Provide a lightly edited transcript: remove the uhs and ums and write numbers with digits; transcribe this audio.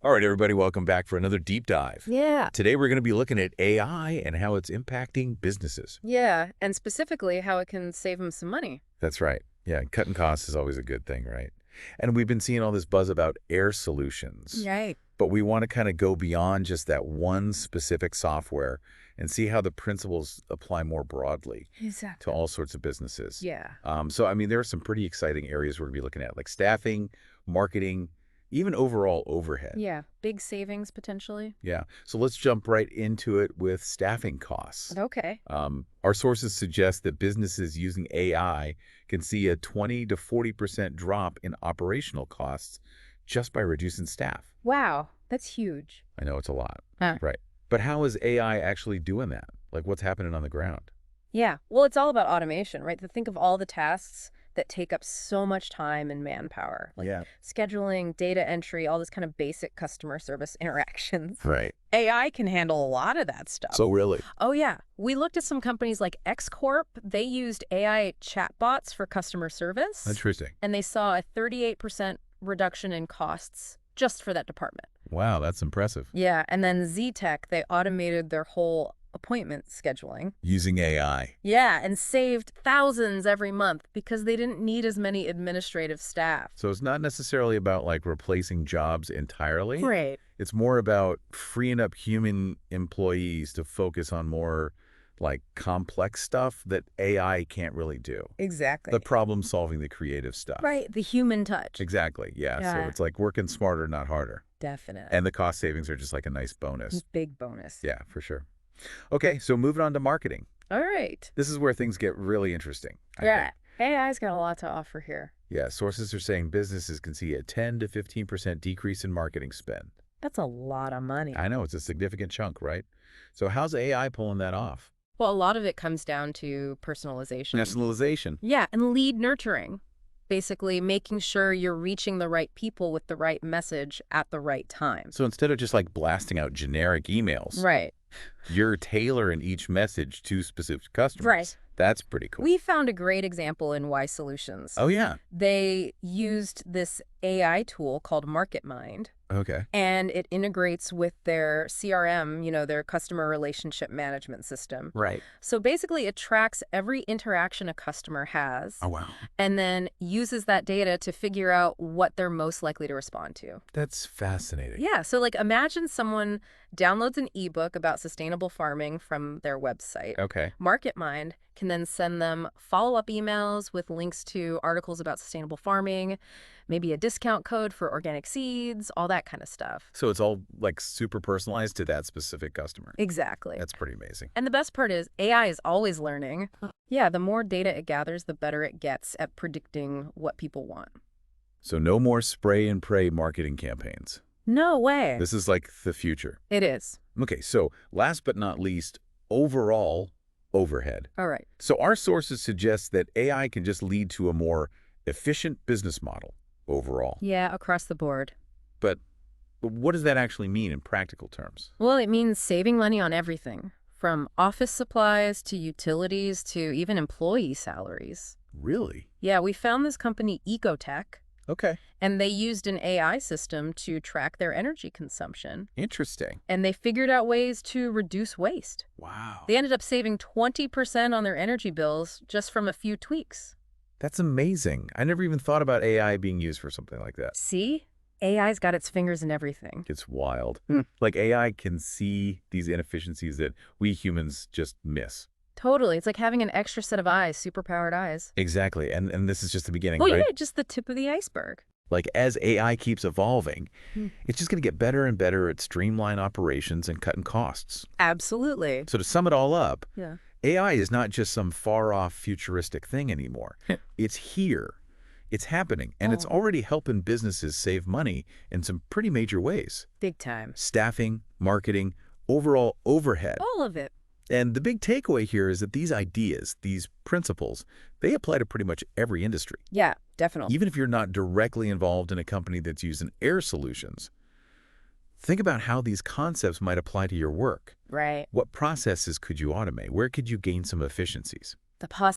All right, everybody, welcome back for another deep dive. Yeah. Today, we're going to be looking at AI and how it's impacting businesses. Yeah, and specifically how it can save them some money. That's right. Yeah, cutting costs is always a good thing, right? And we've been seeing all this buzz about air solutions, Right. but we want to kind of go beyond just that one specific software and see how the principles apply more broadly to Exactly. all sorts of businesses. Yeah. I mean, there are some pretty exciting areas we're going to be looking at, like staffing, marketing, even overall overhead. Yeah. Big savings potentially. Yeah. So let's jump right into it with staffing costs. Okay. Our sources suggest that businesses using AI can see a 20 to 40% drop in operational costs just by reducing staff. Wow. That's huge. I know it's a lot. Huh. Right. But how is AI actually doing that? Like what's happening on the ground? Yeah. Well, it's all about automation, right? To think of all the tasks that take up so much time and manpower, like Yeah. scheduling, data entry, all this kind of basic customer service interactions. Right. AI can handle a lot of that stuff. So really? Oh, yeah. We looked at some companies like X Corp. They used AI chatbots for customer service. Interesting. And they saw a 38% reduction in costs just for that department. Wow, that's impressive. Yeah, and then Z-Tech, they automated their whole appointment scheduling. Using AI. Yeah, and saved thousands every month because they didn't need as many administrative staff. So it's not necessarily about like replacing jobs entirely. Right. It's more about freeing up human employees to focus on more like complex stuff that AI can't really do. Exactly. The problem solving, the creative stuff. Right, the human touch. Exactly. Yeah. So Yeah. it's like working smarter, not harder. Definitely. And the cost savings are just like a nice bonus. Big bonus. Yeah, for sure. Okay. So moving on to marketing. All right. This is where things get really interesting. I Yeah. think. AI's got a lot to offer here. Yeah. Sources are saying businesses can see a 10 to 15% decrease in marketing spend. That's a lot of money. I know it's a significant chunk, right? So how's AI pulling that off? Well, a lot of it comes down to personalization. Personalization. Yeah, and lead nurturing. Basically, making sure you're reaching the right people with the right message at the right time. So instead of just like blasting out generic emails, Right. you're tailoring each message to specific customers. Right. That's pretty cool. We found a great example in Y Solutions. Oh, yeah. They used this AI tool called MarketMind, Okay. and it integrates with their CRM, their customer relationship management system. Right. So basically, it tracks every interaction a customer has Oh, wow. and then uses that data to figure out what they're most likely to respond to. That's fascinating. Yeah, so like imagine someone downloads an ebook about sustainable farming from their website. Okay. MarketMind can then send them follow-up emails with links to articles about sustainable farming, maybe a discount code for organic seeds, all that kind of stuff. So it's all like super personalized to that specific customer. Exactly. That's pretty amazing. And the best part is AI is always learning. Yeah, the more data it gathers, the better it gets at predicting what people want. So no more spray and pray marketing campaigns. No way. This is like the future. It is. Okay. So last but not least, overall overhead. All right. So our sources suggest that AI can just lead to a more efficient business model overall. Yeah, across the board. But what does that actually mean in practical terms? Well, it means saving money on everything, from office supplies to utilities to even employee salaries. Really? Yeah, we found this company, Ecotech, Okay. and they used an AI system to track their energy consumption. Interesting. And they figured out ways to reduce waste. Wow. They ended up saving 20% on their energy bills just from a few tweaks. That's amazing. I never even thought about AI being used for something like that. See? AI's got its fingers in everything. It's wild. Like AI can see these inefficiencies that we humans just miss. Totally. It's like having an extra set of eyes, superpowered eyes. Exactly. And this is just the beginning, Well, right? yeah, just the tip of the iceberg. Like as AI keeps evolving, it's just going to get better and better at streamline operations and cutting costs. Absolutely. So to sum it all up, Yeah. AI is not just some far-off futuristic thing anymore. It's here. It's happening, and it's already helping businesses save money in some pretty major ways. Big time. Staffing, marketing, overall overhead. All of it. And the big takeaway here is that these ideas, these principles, they apply to pretty much every industry. Yeah, definitely. Even if you're not directly involved in a company that's using air solutions, think about how these concepts might apply to your work. Right. What processes could you automate? Where could you gain some efficiencies? The